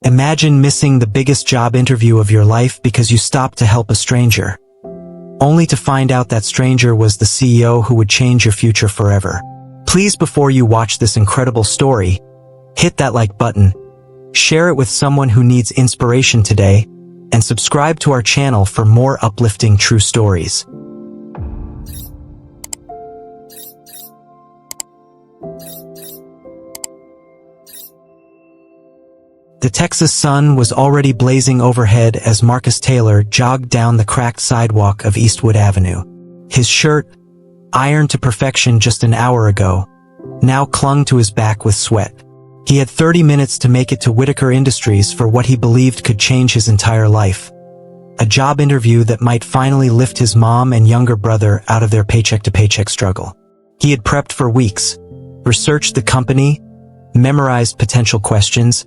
Imagine missing the biggest job interview of your life because you stopped to help a stranger, only to find out that stranger was the CEO who would change your future forever. Please, before you watch this incredible story, hit that like button, share it with someone who needs inspiration today, and subscribe to our channel for more uplifting true stories. The Texas sun was already blazing overhead as Marcus Taylor jogged down the cracked sidewalk of Eastwood Avenue. His shirt, ironed to perfection just an hour ago, now clung to his back with sweat. He had 30 minutes to make it to Whitaker Industries for what he believed could change his entire life. A job interview that might finally lift his mom and younger brother out of their paycheck-to-paycheck struggle. He had prepped for weeks, researched the company, memorized potential questions,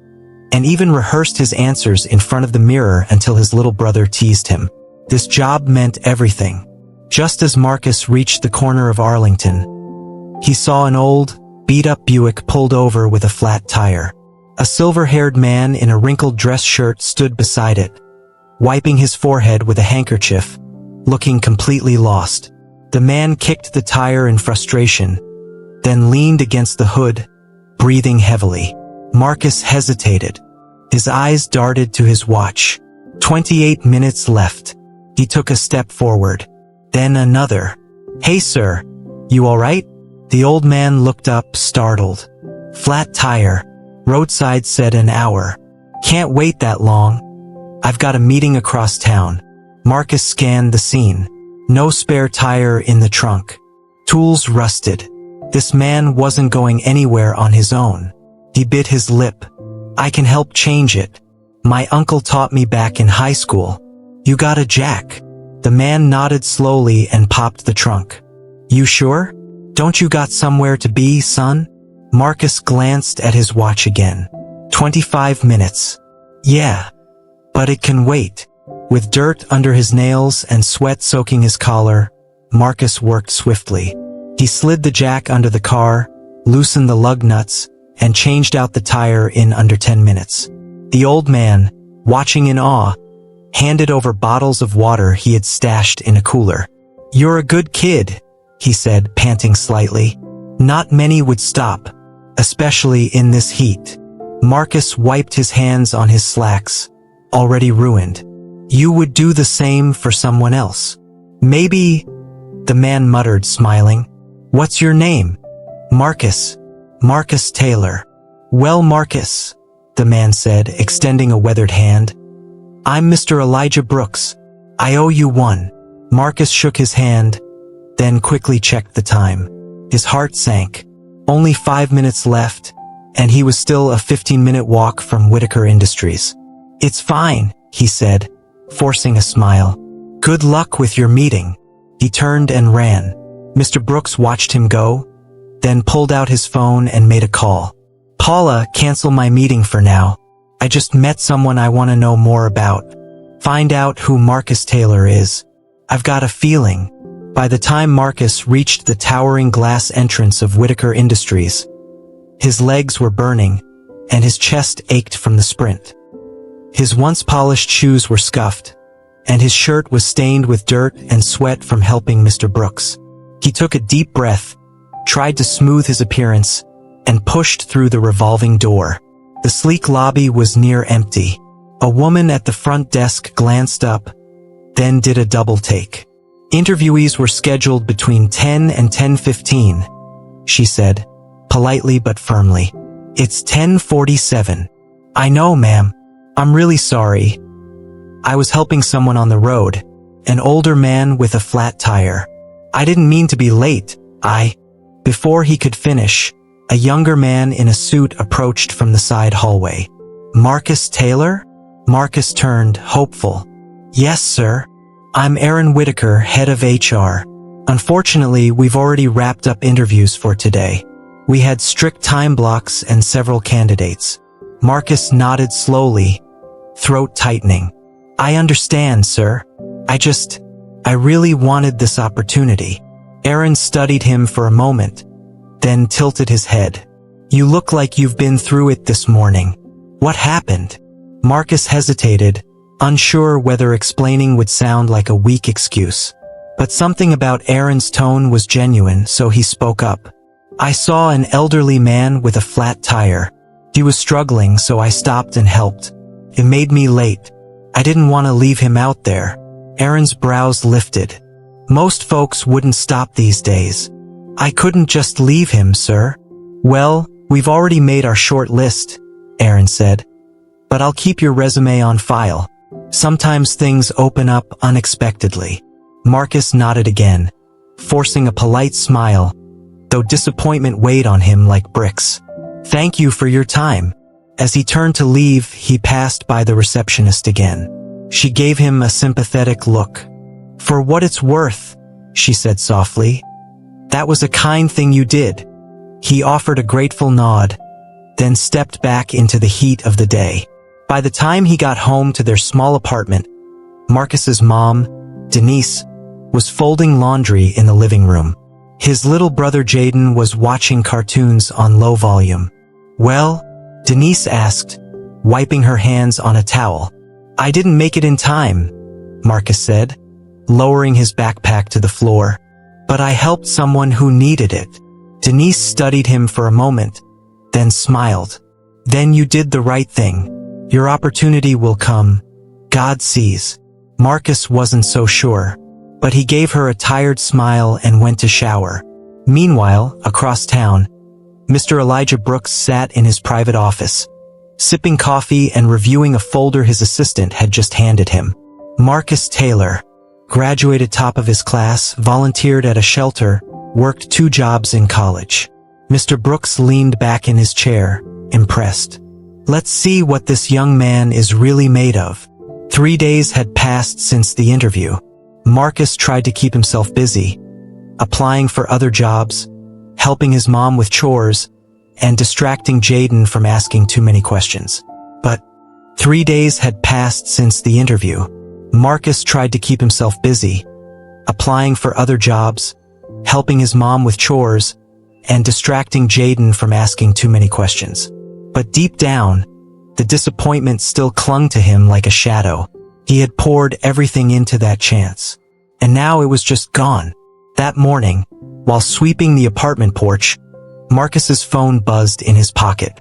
and even rehearsed his answers in front of the mirror until his little brother teased him. This job meant everything. Just as Marcus reached the corner of Arlington, he saw an old, beat-up Buick pulled over with a flat tire. A silver-haired man in a wrinkled dress shirt stood beside it, wiping his forehead with a handkerchief, looking completely lost. The man kicked the tire in frustration, then leaned against the hood, breathing heavily. Marcus hesitated. His eyes darted to his watch. 28 minutes left. He took a step forward, then another. "Hey sir, you all right?" The old man looked up, startled. "Flat tire. Roadside said an hour. Can't wait that long. I've got a meeting across town." Marcus scanned the scene. No spare tire in the trunk. Tools rusted. This man wasn't going anywhere on his own. He bit his lip. "I can help change it. My uncle taught me back in high school." "You got a jack?" The man nodded slowly and popped the trunk. "You sure? Don't you got somewhere to be, son?" Marcus glanced at his watch again. 25 minutes. "Yeah, but it can wait." With dirt under his nails and sweat soaking his collar, Marcus worked swiftly. He slid the jack under the car, loosened the lug nuts, and changed out the tire in under 10 minutes. The old man, watching in awe, handed over bottles of water he had stashed in a cooler. "You're a good kid," he said, panting slightly. "Not many would stop, especially in this heat." Marcus wiped his hands on his slacks, already ruined. "You would do the same for someone else." "Maybe," the man muttered, smiling. "What's your name?" "Marcus. Marcus Taylor." "Well, Marcus," the man said, extending a weathered hand. "I'm Mr. Elijah Brooks. I owe you one." Marcus shook his hand, then quickly checked the time. His heart sank. Only 5 minutes left, and he was still a 15-minute walk from Whitaker Industries. "It's fine," he said, forcing a smile. "Good luck with your meeting." He turned and ran. Mr. Brooks watched him go, then pulled out his phone and made a call. "Paula, cancel my meeting for now. I just met someone I want to know more about. Find out who Marcus Taylor is. I've got a feeling." By the time Marcus reached the towering glass entrance of Whitaker Industries, his legs were burning, and his chest ached from the sprint. His once polished shoes were scuffed, and his shirt was stained with dirt and sweat from helping Mr. Brooks. He took a deep breath, tried to smooth his appearance, and pushed through the revolving door. The sleek lobby was near empty. A woman at the front desk glanced up, then did a double take. "Interviewees were scheduled between 10 and 10:15, she said, politely but firmly. "It's 10:47. "I know, ma'am. I'm really sorry. I was helping someone on the road, an older man with a flat tire. I didn't mean to be late, Before he could finish, a younger man in a suit approached from the side hallway. "Marcus Taylor?" Marcus turned, hopeful. "Yes, sir. I'm Aaron Whitaker, head of HR. Unfortunately, we've already wrapped up interviews for today. We had strict time blocks and several candidates." Marcus nodded slowly, throat tightening. "I understand, sir. I really wanted this opportunity." Aaron studied him for a moment, then tilted his head. "You look like you've been through it this morning. What happened?" Marcus hesitated, unsure whether explaining would sound like a weak excuse. But something about Aaron's tone was genuine, so he spoke up. I saw an elderly man with a flat tire. He was struggling, so I stopped and helped. It made me late. I didn't want to leave him out there. Aaron's brows lifted. Most folks wouldn't stop these days. I couldn't just leave him, sir. Well, we've already made our short list, Aaron said. But I'll keep your resume on file. Sometimes things open up unexpectedly. Marcus nodded again, forcing a polite smile, though disappointment weighed on him like bricks. Thank you for your time. As he turned to leave, he passed by the receptionist again. She gave him a sympathetic look. For what it's worth, she said softly. That was a kind thing you did. He offered a grateful nod, then stepped back into the heat of the day. By the time he got home to their small apartment, Marcus's mom, Denise, was folding laundry in the living room. His little brother Jaden was watching cartoons on low volume. Well? Denise asked, wiping her hands on a towel. I didn't make it in time, Marcus said, lowering his backpack to the floor. But I helped someone who needed it. Denise studied him for a moment, then smiled. Then you did the right thing. Your opportunity will come. God sees. Marcus wasn't so sure, but he gave her a tired smile and went to shower. Meanwhile, across town, Mr. Elijah Brooks sat in his private office, sipping coffee and reviewing a folder his assistant had just handed him. Marcus Taylor, graduated top of his class, volunteered at a shelter, worked 2 jobs in college. Mr. Brooks leaned back in his chair, impressed. Let's see what this young man is really made of. 3 days had passed since the interview. Marcus tried to keep himself busy, applying for other jobs, helping his mom with chores, and distracting Jaden from asking too many questions. But 3 days had passed since the interview. Marcus tried to keep himself busy, applying for other jobs, helping his mom with chores, and distracting Jaden from asking too many questions. But deep down, the disappointment still clung to him like a shadow. He had poured everything into that chance, and now it was just gone. That morning, while sweeping the apartment porch, Marcus's phone buzzed in his pocket.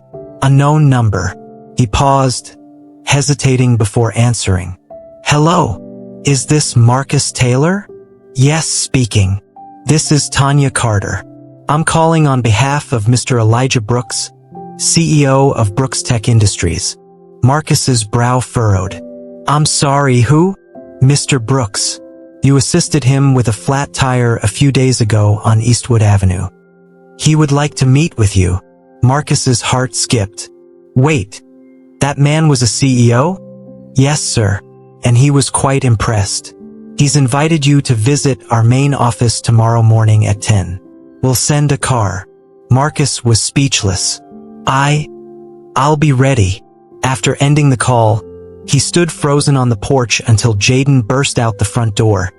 Unknown number. He paused, hesitating before answering. Hello, is this Marcus Taylor? Yes, speaking. This is Tanya Carter. I'm calling on behalf of Mr. Elijah Brooks, CEO of Brooks Tech Industries. Marcus's brow furrowed. I'm sorry, who? Mr. Brooks. You assisted him with a flat tire a few days ago on Eastwood Avenue. He would like to meet with you. Marcus's heart skipped. Wait, that man was a CEO? Yes, sir, and he was quite impressed. He's invited you to visit our main office tomorrow morning at 10. We'll send a car. Marcus was speechless. I'll be ready. After ending the call, he stood frozen on the porch until Jaden burst out the front door,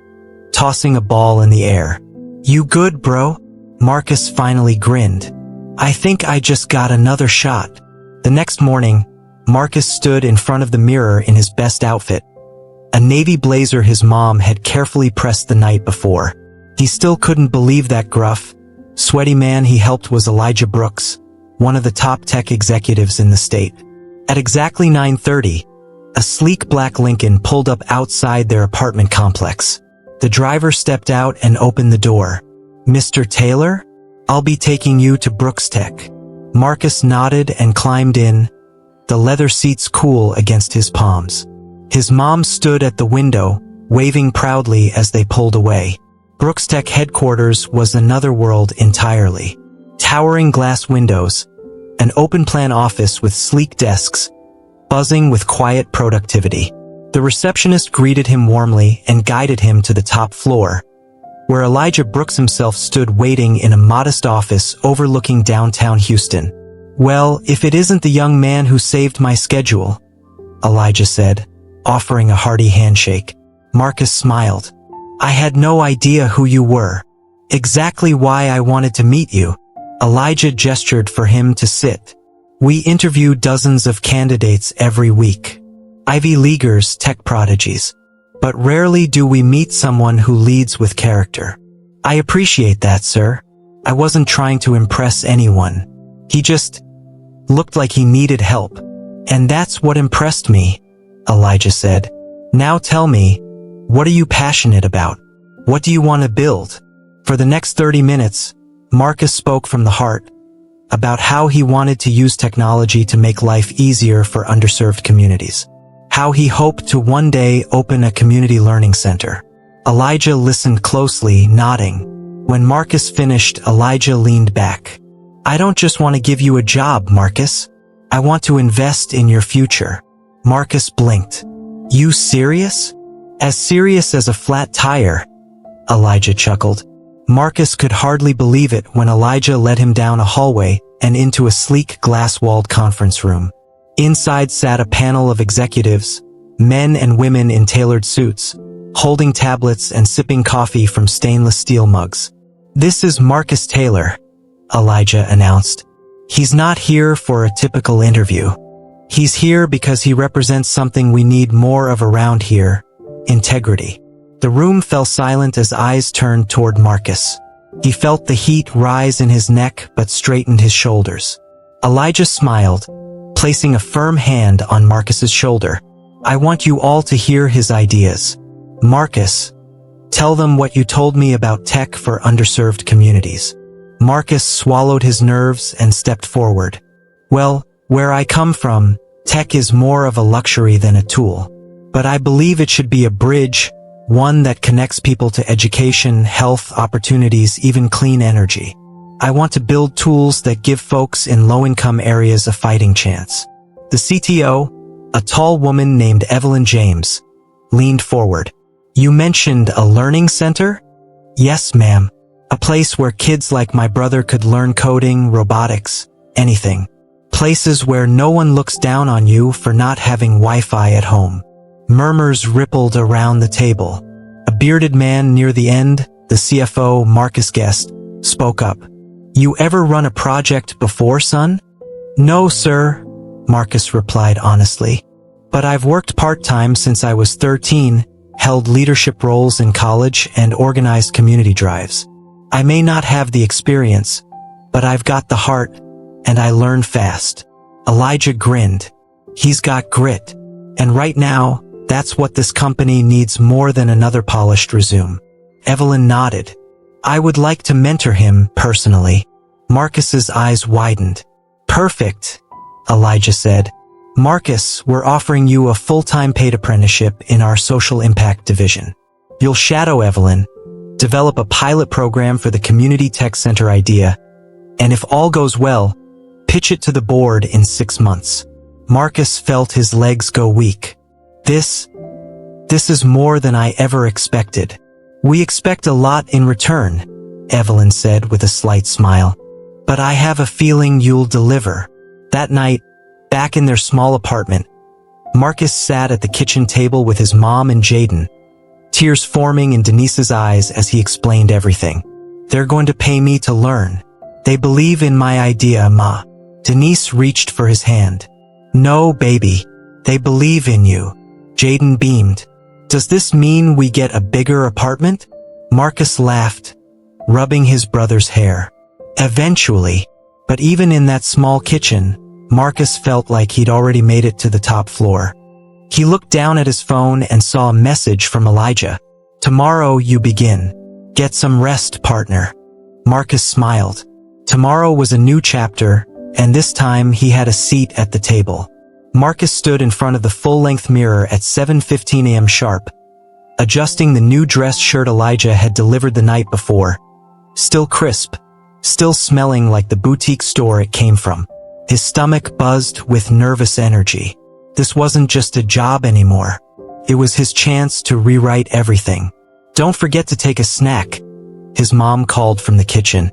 tossing a ball in the air. You good, bro? Marcus finally grinned. I think I just got another shot. The next morning, Marcus stood in front of the mirror in his best outfit, a navy blazer his mom had carefully pressed the night before. He still couldn't believe that gruff, sweaty man he helped was Elijah Brooks, one of the top tech executives in the state. At exactly 9:30, a sleek black Lincoln pulled up outside their apartment complex. The driver stepped out and opened the door. Mr. Taylor? I'll be taking you to Brooks Tech. Marcus nodded and climbed in, the leather seats cool against his palms. His mom stood at the window, waving proudly as they pulled away. Brooks Tech headquarters was another world entirely. Towering glass windows, an open-plan office with sleek desks, buzzing with quiet productivity. The receptionist greeted him warmly and guided him to the top floor, where Elijah Brooks himself stood waiting in a modest office overlooking downtown Houston. Well, if it isn't the young man who saved my schedule, Elijah said, offering a hearty handshake. Marcus smiled. I had no idea who you were. Exactly why I wanted to meet you. Elijah gestured for him to sit. We interview dozens of candidates every week. Ivy Leaguers, tech prodigies. But rarely do we meet someone who leads with character. I appreciate that, sir. I wasn't trying to impress anyone. He just looked like he needed help. And that's what impressed me, Elijah said. Now tell me, what are you passionate about? What do you want to build? For the next 30 minutes, Marcus spoke from the heart about how he wanted to use technology to make life easier for underserved communities. How he hoped to one day open a community learning center. Elijah listened closely, nodding. When Marcus finished, Elijah leaned back. I don't just want to give you a job, Marcus. I want to invest in your future. Marcus blinked. You serious? As serious as a flat tire, Elijah chuckled. Marcus could hardly believe it when Elijah led him down a hallway and into a sleek glass-walled conference room. Inside sat a panel of executives, men and women in tailored suits, holding tablets and sipping coffee from stainless steel mugs. This is Marcus Taylor, Elijah announced. He's not here for a typical interview. He's here because he represents something we need more of around here: integrity. The room fell silent as eyes turned toward Marcus. He felt the heat rise in his neck but straightened his shoulders. Elijah smiled, placing a firm hand on Marcus's shoulder. I want you all to hear his ideas. Marcus, tell them what you told me about tech for underserved communities. Marcus swallowed his nerves and stepped forward. Well, where I come from, tech is more of a luxury than a tool. But I believe it should be a bridge, one that connects people to education, health, opportunities, even clean energy. I want to build tools that give folks in low-income areas a fighting chance. The CTO, a tall woman named Evelyn James, leaned forward. You mentioned a learning center? Yes, ma'am. A place where kids like my brother could learn coding, robotics, anything. Places where no one looks down on you for not having Wi-Fi at home. Murmurs rippled around the table. A bearded man near the end, the CFO, Marcus Guest, spoke up. You ever run a project before, son? No, sir, Marcus replied honestly. But I've worked part-time since I was 13, held leadership roles in college and organized community drives. I may not have the experience, but I've got the heart, and I learn fast. Elijah grinned. He's got grit. And right now, that's what this company needs more than another polished resume. Evelyn nodded. I would like to mentor him personally. Marcus's eyes widened. Perfect, Elijah said. Marcus, we're offering you a full-time paid apprenticeship in our social impact division. You'll shadow Evelyn, develop a pilot program for the community tech center idea, and if all goes well, pitch it to the board in 6 months. Marcus felt his legs go weak. This is more than I ever expected. We expect a lot in return, Evelyn said with a slight smile. But I have a feeling you'll deliver. That night, back in their small apartment, Marcus sat at the kitchen table with his mom and Jaden, tears forming in Denise's eyes as he explained everything. They're going to pay me to learn. They believe in my idea, Ma. Denise reached for his hand. No, baby. They believe in you. Jaden beamed. Does this mean we get a bigger apartment? Marcus laughed, rubbing his brother's hair. Eventually. But even in that small kitchen, Marcus felt like he'd already made it to the top floor. He looked down at his phone and saw a message from Elijah. Tomorrow you begin. Get some rest, partner. Marcus smiled. Tomorrow was a new chapter, and this time he had a seat at the table. Marcus stood in front of the full-length mirror at 7:15 a.m. sharp, adjusting the new dress shirt Elijah had delivered the night before. Still crisp, still smelling like the boutique store it came from. His stomach buzzed with nervous energy. This wasn't just a job anymore. It was his chance to rewrite everything. Don't forget to take a snack, his mom called from the kitchen,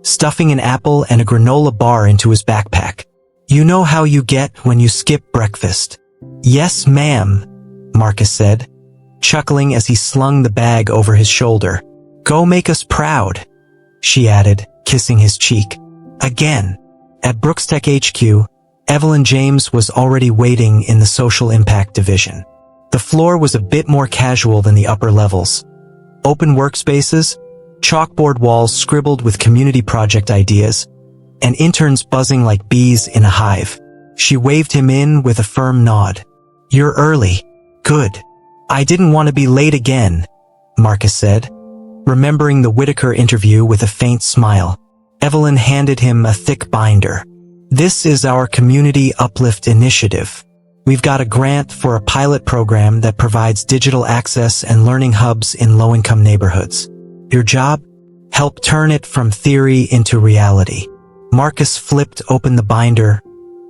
stuffing an apple and a granola bar into his backpack. You know how you get when you skip breakfast. Yes, ma'am, Marcus said, chuckling as he slung the bag over his shoulder. Go make us proud, she added, kissing his cheek. Again. At Brookstech HQ, Evelyn James was already waiting in the social impact division. The floor was a bit more casual than the upper levels. Open workspaces, chalkboard walls scribbled with community project ideas, and interns buzzing like bees in a hive. She waved him in with a firm nod. "You're early. Good. I didn't want to be late again," Marcus said, remembering the Whitaker interview with a faint smile. Evelyn handed him a thick binder. "This is our Community Uplift Initiative. We've got a grant for a pilot program that provides digital access and learning hubs in low-income neighborhoods. Your job? Help turn it from theory into reality." Marcus flipped open the binder,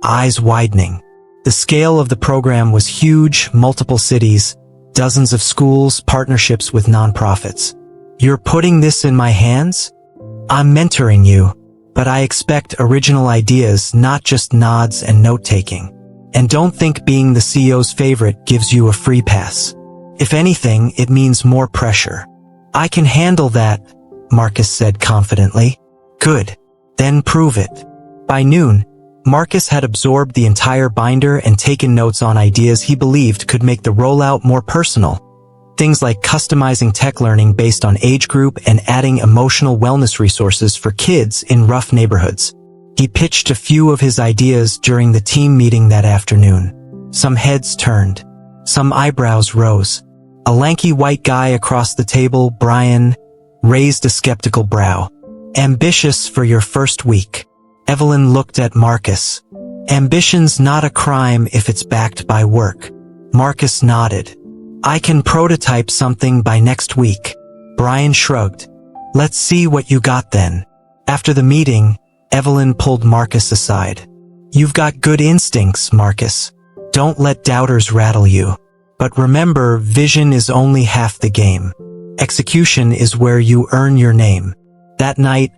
eyes widening. The scale of the program was huge, multiple cities, dozens of schools, partnerships with nonprofits. "You're putting this in my hands? I'm mentoring you, but I expect original ideas, not just nods and note-taking. And don't think being the CEO's favorite gives you a free pass. If anything, it means more pressure." "I can handle that," Marcus said confidently. "Good. Then prove it." By noon, Marcus had absorbed the entire binder and taken notes on ideas he believed could make the rollout more personal. Things like customizing tech learning based on age group and adding emotional wellness resources for kids in rough neighborhoods. He pitched a few of his ideas during the team meeting that afternoon. Some heads turned. Some eyebrows rose. A lanky white guy across the table, Brian, raised a skeptical brow. "Ambitious for your first week." Evelyn looked at Marcus. "Ambition's not a crime if it's backed by work." Marcus nodded. "I can prototype something by next week." Brian shrugged. "Let's see what you got then." After the meeting, Evelyn pulled Marcus aside. "You've got good instincts, Marcus. Don't let doubters rattle you. But remember, vision is only half the game. Execution is where you earn your name." That night,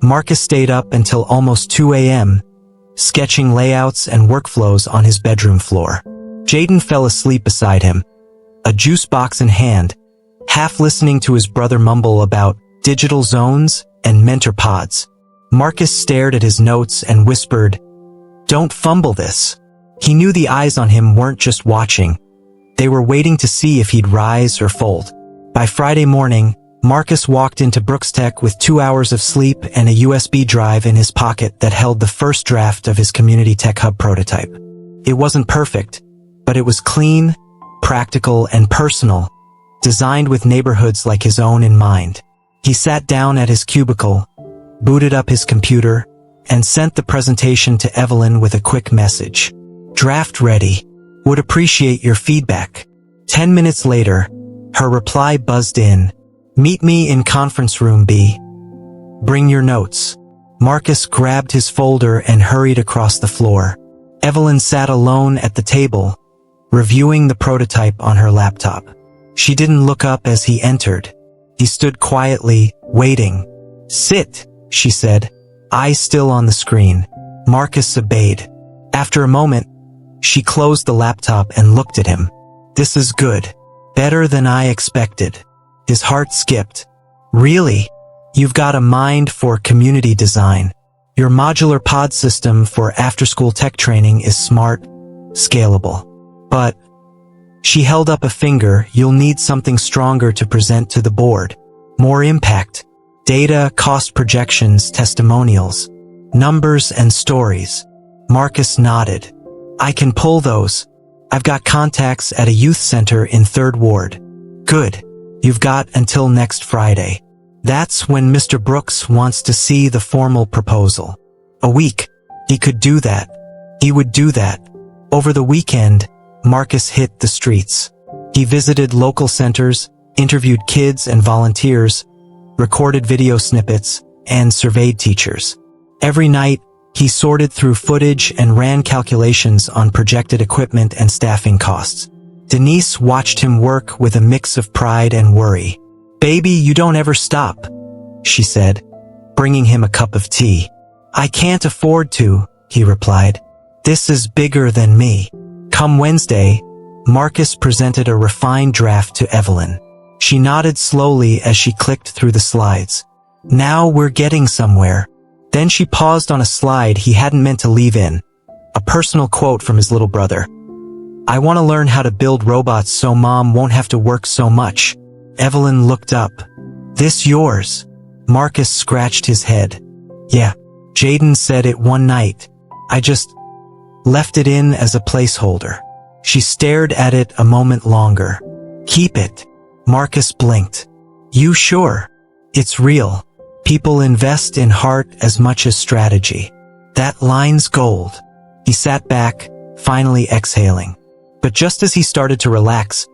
Marcus stayed up until almost 2 a.m., sketching layouts and workflows on his bedroom floor. Jaden fell asleep beside him, a juice box in hand, half listening to his brother mumble about digital zones and mentor pods. Marcus stared at his notes and whispered, "Don't fumble this." He knew the eyes on him weren't just watching. They were waiting to see if he'd rise or fold. By Friday morning, Marcus walked into Brooks Tech with 2 hours of sleep and a USB drive in his pocket that held the first draft of his Community Tech Hub prototype. It wasn't perfect, but it was clean, practical, and personal, designed with neighborhoods like his own in mind. He sat down at his cubicle, booted up his computer, and sent the presentation to Evelyn with a quick message. "Draft ready. Would appreciate your feedback." 10 minutes later, her reply buzzed in. "Meet me in conference room B. Bring your notes." Marcus grabbed his folder and hurried across the floor. Evelyn sat alone at the table, reviewing the prototype on her laptop. She didn't look up as he entered. He stood quietly, waiting. "Sit," she said, eyes still on the screen. Marcus obeyed. After a moment, she closed the laptop and looked at him. "This is good. Better than I expected." His heart skipped. "Really? You've got a mind for community design. Your modular pod system for after-school tech training is smart, scalable. But," she held up a finger, "you'll need something stronger to present to the board. More impact. Data, cost projections, testimonials. Numbers and stories." Marcus nodded. "I can pull those. I've got contacts at a youth center in 3rd Ward." "Good. You've got until next Friday. That's when Mr. Brooks wants to see the formal proposal." A week. He could do that. He would do that. Over the weekend, Marcus hit the streets. He visited local centers, interviewed kids and volunteers, recorded video snippets, and surveyed teachers. Every night, he sorted through footage and ran calculations on projected equipment and staffing costs. Denise watched him work with a mix of pride and worry. "Baby, you don't ever stop," she said, bringing him a cup of tea. "I can't afford to," he replied. "This is bigger than me." Come Wednesday, Marcus presented a refined draft to Evelyn. She nodded slowly as she clicked through the slides. "Now we're getting somewhere." Then she paused on a slide he hadn't meant to leave in. a personal quote from his little brother. "I want to learn how to build robots so Mom won't have to work so much." Evelyn looked up. "This yours?" Marcus scratched his head. "Yeah. Jaden said it one night. I just left it in as a placeholder." She stared at it a moment longer. "Keep it." Marcus blinked. "You sure? It's real. People invest in heart as much as strategy." "That line's gold." He sat back, finally exhaling. But just as he started to relax,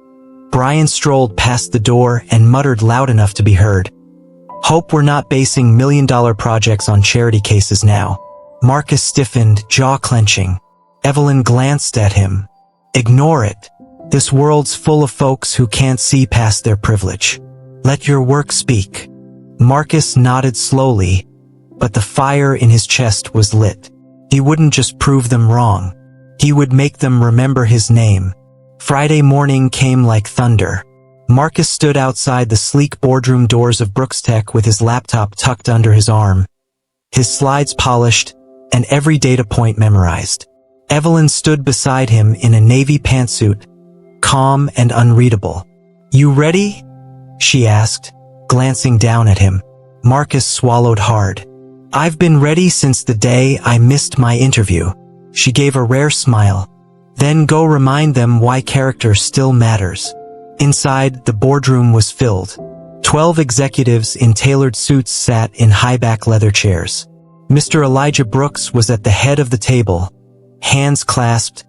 Brian strolled past the door and muttered loud enough to be heard, "Hope we're not basing million-dollar projects on charity cases now." Marcus stiffened, jaw clenching. Evelyn glanced at him. "Ignore it. This world's full of folks who can't see past their privilege. Let your work speak." Marcus nodded slowly, but the fire in his chest was lit. He wouldn't just prove them wrong. He would make them remember his name. Friday morning came like thunder. Marcus stood outside the sleek boardroom doors of Brooks Tech with his laptop tucked under his arm, his slides polished, and every data point memorized. Evelyn stood beside him in a navy pantsuit, calm and unreadable. "You ready?" she asked, glancing down at him. Marcus swallowed hard. "I've been ready since the day I missed my interview." She gave a rare smile. "Then go remind them why character still matters." Inside, the boardroom was filled. 12 executives in tailored suits sat in high-back leather chairs. Mr. Elijah Brooks was at the head of the table, hands clasped,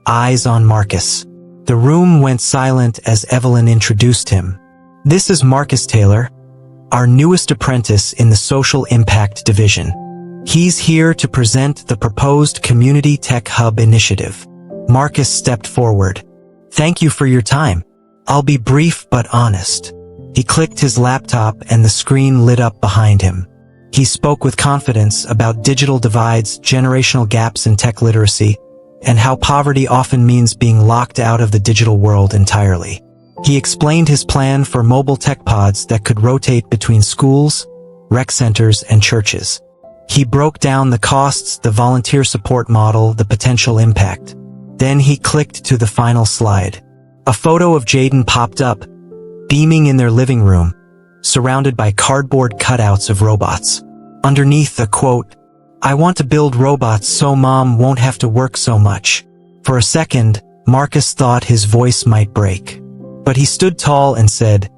eyes on Marcus. The room went silent as Evelyn introduced him. "This is Marcus Taylor, our newest apprentice in the Social Impact Division. He's here to present the proposed Community Tech Hub initiative." Marcus stepped forward. "Thank you for your time. I'll be brief but honest." He clicked his laptop and the screen lit up behind him. He spoke with confidence about digital divides, generational gaps in tech literacy, and how poverty often means being locked out of the digital world entirely. He explained his plan for mobile tech pods that could rotate between schools, rec centers, and churches. He broke down the costs, the volunteer support model, the potential impact. Then he clicked to the final slide. A photo of Jaden popped up, beaming in their living room, surrounded by cardboard cutouts of robots. Underneath a quote, "I want to build robots so Mom won't have to work so much." For a second, Marcus thought his voice might break. But he stood tall and said,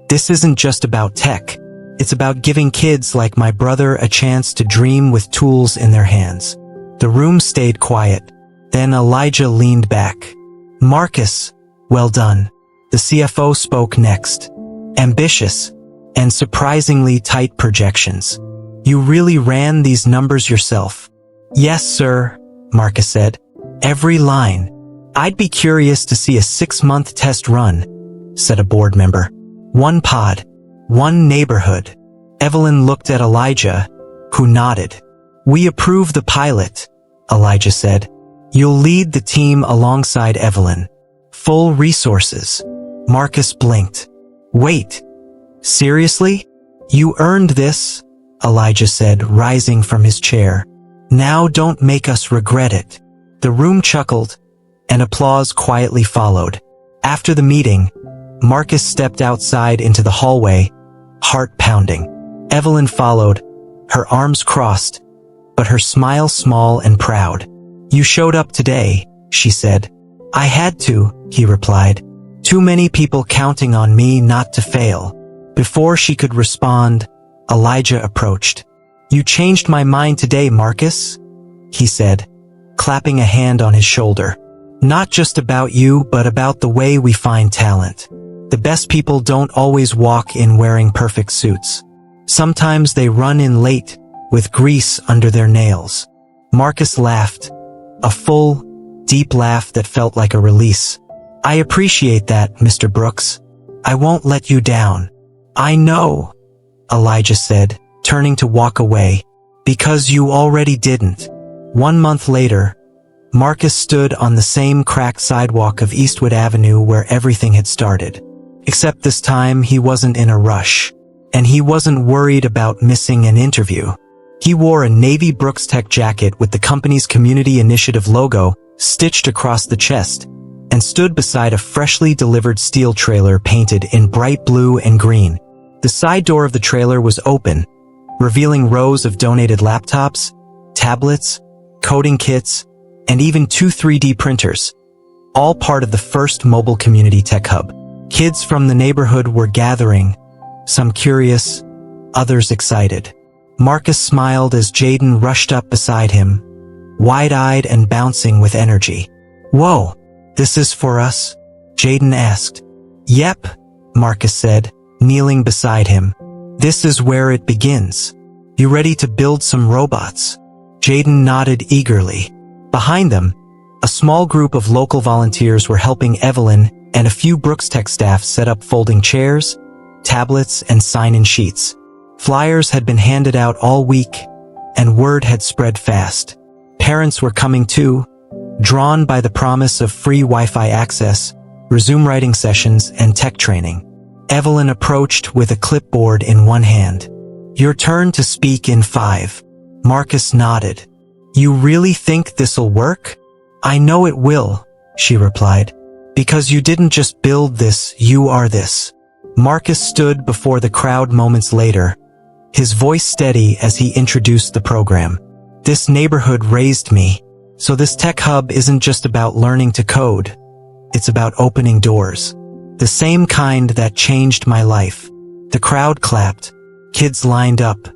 "This isn't just about tech. It's about giving kids like my brother a chance to dream with tools in their hands." The room stayed quiet. Then Elijah leaned back. "Marcus, well done." The CFO spoke next. "Ambitious and surprisingly tight projections. You really ran these numbers yourself." "Yes, sir," Marcus said. "Every line." "I'd be curious to see a 6-month test run," said a board member. "One pod, one neighborhood." Evelyn looked at Elijah, who nodded. "We approve the pilot," Elijah said. "You'll lead the team alongside Evelyn. Full resources." Marcus blinked. "Wait, seriously? You earned this," Elijah said, rising from his chair. "Now don't make us regret it." The room chuckled, and applause quietly followed. After the meeting, Marcus stepped outside into the hallway, heart pounding. Evelyn followed, her arms crossed, but her smile small and proud. "You showed up today," she said. "I had to," he replied. "Too many people counting on me not to fail." Before she could respond, Elijah approached. "You changed my mind today, Marcus," he said, clapping a hand on his shoulder. "Not just about you, but about the way we find talent. The best people don't always walk in wearing perfect suits. Sometimes they run in late, with grease under their nails." Marcus laughed, a full, deep laugh that felt like a release. "I appreciate that, Mr. Brooks. I won't let you down." "I know," Elijah said, turning to walk away. "Because you already didn't." 1 month later, Marcus stood on the same cracked sidewalk of Eastwood Avenue where everything had started. Except this time he wasn't in a rush, and he wasn't worried about missing an interview. He wore a navy Brooks Tech jacket with the company's community initiative logo stitched across the chest and stood beside a freshly delivered steel trailer painted in bright blue and green. The side door of the trailer was open, revealing rows of donated laptops, tablets, coding kits, and even 2 3D printers, all part of the first mobile community tech hub. Kids from the neighborhood were gathering, some curious, others excited. Marcus smiled as Jaden rushed up beside him, wide-eyed and bouncing with energy. "Whoa, this is for us?" Jaden asked. "Yep," Marcus said, kneeling beside him. "This is where it begins. You ready to build some robots?" Jaden nodded eagerly. Behind them, a small group of local volunteers were helping Evelyn and a few Brooks Tech staff set up folding chairs, tablets, and sign-in sheets. Flyers had been handed out all week, and word had spread fast. Parents were coming too, drawn by the promise of free Wi-Fi access, resume writing sessions, and tech training. Evelyn approached with a clipboard in one hand. "Your turn to speak in 5. Marcus nodded. "You really think this'll work?" "I know it will," she replied. "Because you didn't just build this, you are this." Marcus stood before the crowd moments later, his voice steady as he introduced the program. "This neighborhood raised me, so this tech hub isn't just about learning to code. It's about opening doors. The same kind that changed my life." The crowd clapped. Kids lined up.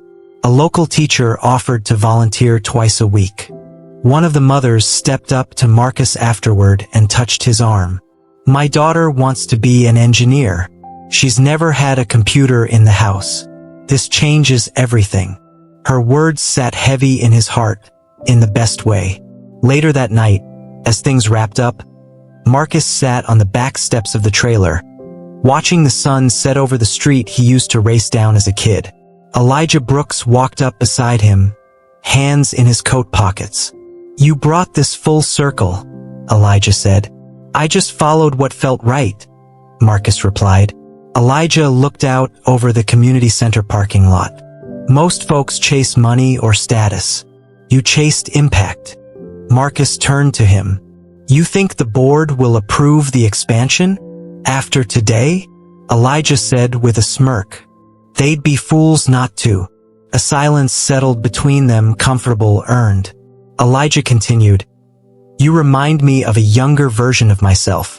A local teacher offered to volunteer twice a week. One of the mothers stepped up to Marcus afterward and touched his arm. "My daughter wants to be an engineer. She's never had a computer in the house. This changes everything." Her words sat heavy in his heart, in the best way. Later that night, as things wrapped up, Marcus sat on the back steps of the trailer, watching the sun set over the street he used to race down as a kid. Elijah Brooks walked up beside him, hands in his coat pockets. "You brought this full circle," Elijah said. "I just followed what felt right," Marcus replied. Elijah looked out over the community center parking lot. "Most folks chase money or status. You chased impact." Marcus turned to him. "You think the board will approve the expansion? After today?" Elijah said with a smirk. "They'd be fools not to." A silence settled between them, comfortable, earned. Elijah continued, "You remind me of a younger version of myself.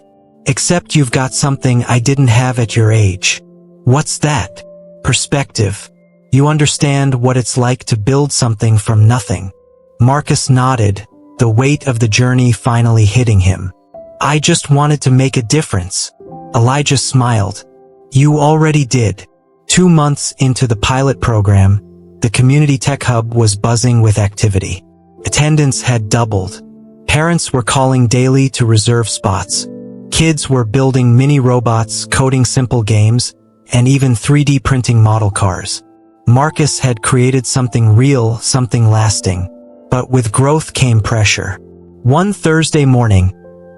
Except you've got something I didn't have at your age." "What's that?" "Perspective. You understand what it's like to build something from nothing." Marcus nodded, the weight of the journey finally hitting him. "I just wanted to make a difference." Elijah smiled. "You already did." 2 months into the pilot program, the community tech hub was buzzing with activity. Attendance had doubled. Parents were calling daily to reserve spots. Kids were building mini robots, coding simple games, and even 3D printing model cars. Marcus had created something real, something lasting. But with growth came pressure. One Thursday morning,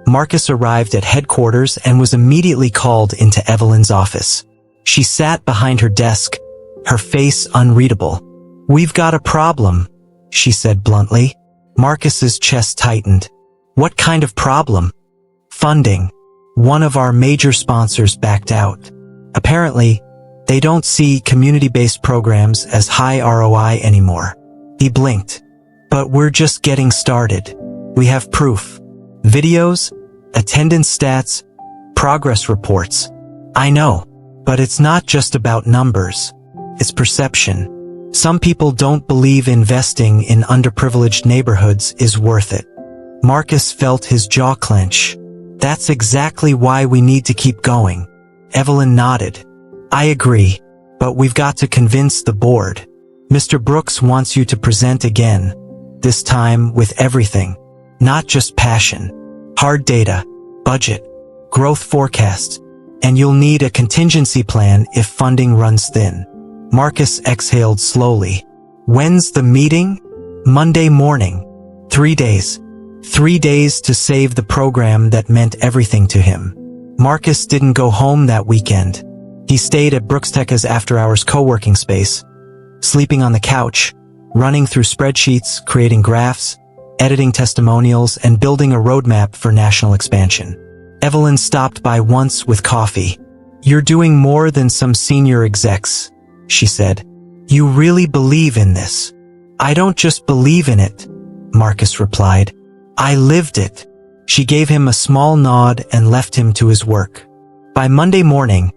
Marcus arrived at headquarters and was immediately called into Evelyn's office. She sat behind her desk, her face unreadable. "We've got a problem," she said bluntly. Marcus's chest tightened. "What kind of problem?" "Funding. One of our major sponsors backed out. Apparently, they don't see community-based programs as high ROI anymore." He blinked. "But we're just getting started. We have proof. Videos, attendance stats, progress reports." "I know, but it's not just about numbers. It's perception. Some people don't believe investing in underprivileged neighborhoods is worth it." Marcus felt his jaw clench. "That's exactly why we need to keep going." Evelyn nodded. "I agree, but we've got to convince the board. Mr. Brooks wants you to present again, this time with everything, not just passion. Hard data, budget, growth forecasts, and you'll need a contingency plan if funding runs thin." Marcus exhaled slowly. "When's the meeting?" "Monday morning. 3 days. 3 days to save the program that meant everything to him." Marcus didn't go home that weekend. He stayed at Brooks Tech's after-hours co-working space, sleeping on the couch, running through spreadsheets, creating graphs, editing testimonials, and building a roadmap for national expansion. Evelyn stopped by once with coffee. "You're doing more than some senior execs," she said. "You really believe in this." "I don't just believe in it," Marcus replied. "I lived it." She gave him a small nod and left him to his work. By Monday morning,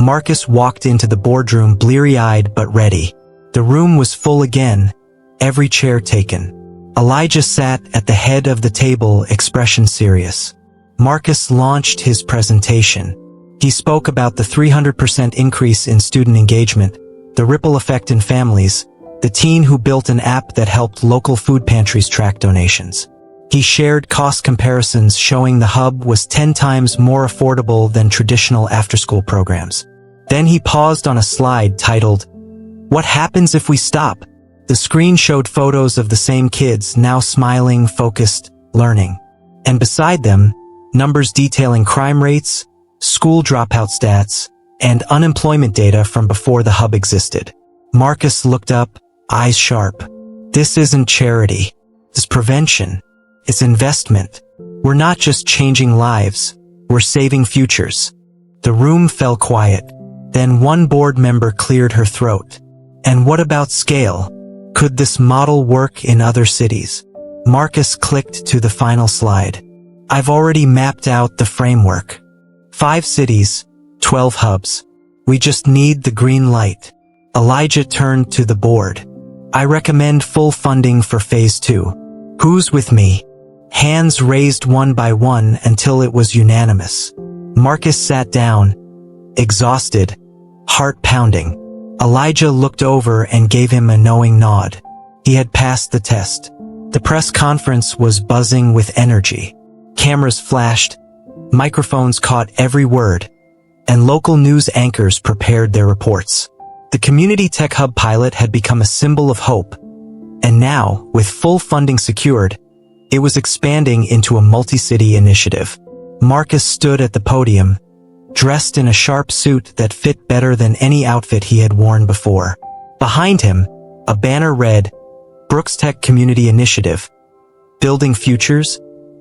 Marcus walked into the boardroom bleary-eyed but ready. The room was full again, every chair taken. Elijah sat at the head of the table, expression serious. Marcus launched his presentation. He spoke about the 300% increase in student engagement, the ripple effect in families, the teen who built an app that helped local food pantries track donations. He shared cost comparisons showing the hub was 10 times more affordable than traditional after-school programs. Then he paused on a slide titled, "What happens if we stop?" The screen showed photos of the same kids, now smiling, focused, learning. And beside them, numbers detailing crime rates, school dropout stats, and unemployment data from before the hub existed. Marcus looked up, eyes sharp. "This isn't charity. It's prevention. It's investment. We're not just changing lives. We're saving futures." The room fell quiet. Then one board member cleared her throat. "And what about scale? Could this model work in other cities?" Marcus clicked to the final slide. "I've already mapped out the framework. 5 cities, 12 hubs. We just need the green light." Elijah turned to the board. "I recommend full funding for phase 2. Who's with me?" Hands raised one by one until it was unanimous. Marcus sat down, exhausted, heart pounding. Elijah looked over and gave him a knowing nod. He had passed the test. The press conference was buzzing with energy. Cameras flashed, microphones caught every word, and local news anchors prepared their reports. The Community Tech Hub pilot had become a symbol of hope, and now, with full funding secured, it was expanding into a multi-city initiative. Marcus stood at the podium, dressed in a sharp suit that fit better than any outfit he had worn before. Behind him, a banner read, "Brooks Tech Community Initiative, Building Futures,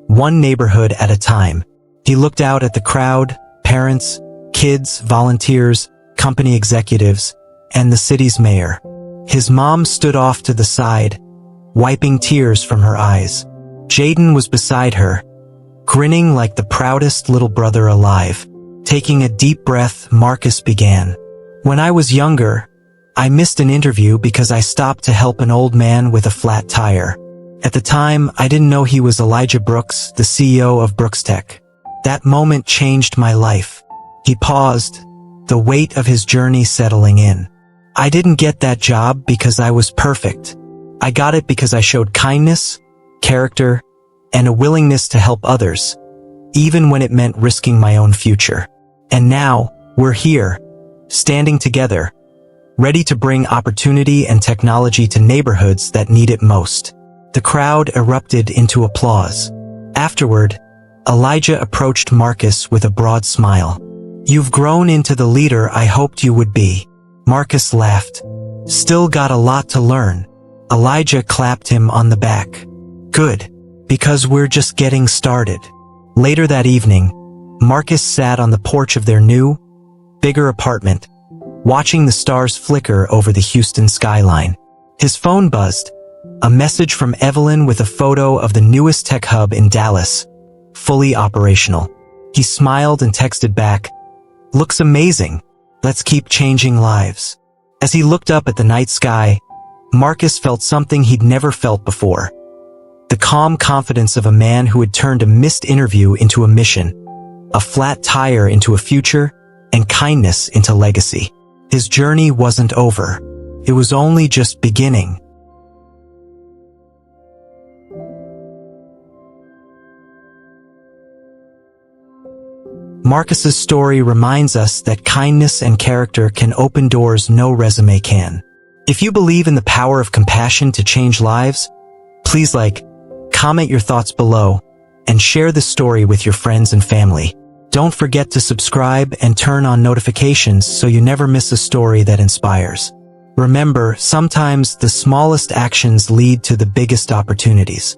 One Neighborhood at a Time." He looked out at the crowd, parents, kids, volunteers, company executives, and the city's mayor. His mom stood off to the side, wiping tears from her eyes. Jaden was beside her, grinning like the proudest little brother alive. Taking a deep breath, Marcus began. "When I was younger, I missed an interview because I stopped to help an old man with a flat tire. At the time, I didn't know he was Elijah Brooks, the CEO of Brooks Tech. That moment changed my life." He paused, the weight of his journey settling in. "I didn't get that job because I was perfect. I got it because I showed kindness, character, and a willingness to help others, even when it meant risking my own future. And now, we're here, standing together, ready to bring opportunity and technology to neighborhoods that need it most." The crowd erupted into applause. Afterward, Elijah approached Marcus with a broad smile. "You've grown into the leader I hoped you would be." Marcus laughed. "Still got a lot to learn." Elijah clapped him on the back. "Good, because we're just getting started." Later that evening, Marcus sat on the porch of their new, bigger apartment, watching the stars flicker over the Houston skyline. His phone buzzed, a message from Evelyn with a photo of the newest tech hub in Dallas, fully operational. He smiled and texted back, "Looks amazing. Let's keep changing lives." As he looked up at the night sky, Marcus felt something he'd never felt before. The calm confidence of a man who had turned a missed interview into a mission, a flat tire into a future, and kindness into legacy. His journey wasn't over. It was only just beginning. Marcus's story reminds us that kindness and character can open doors no resume can. If you believe in the power of compassion to change lives, please comment your thoughts below, and share this story with your friends and family. Don't forget to subscribe and turn on notifications so you never miss a story that inspires. Remember, sometimes the smallest actions lead to the biggest opportunities.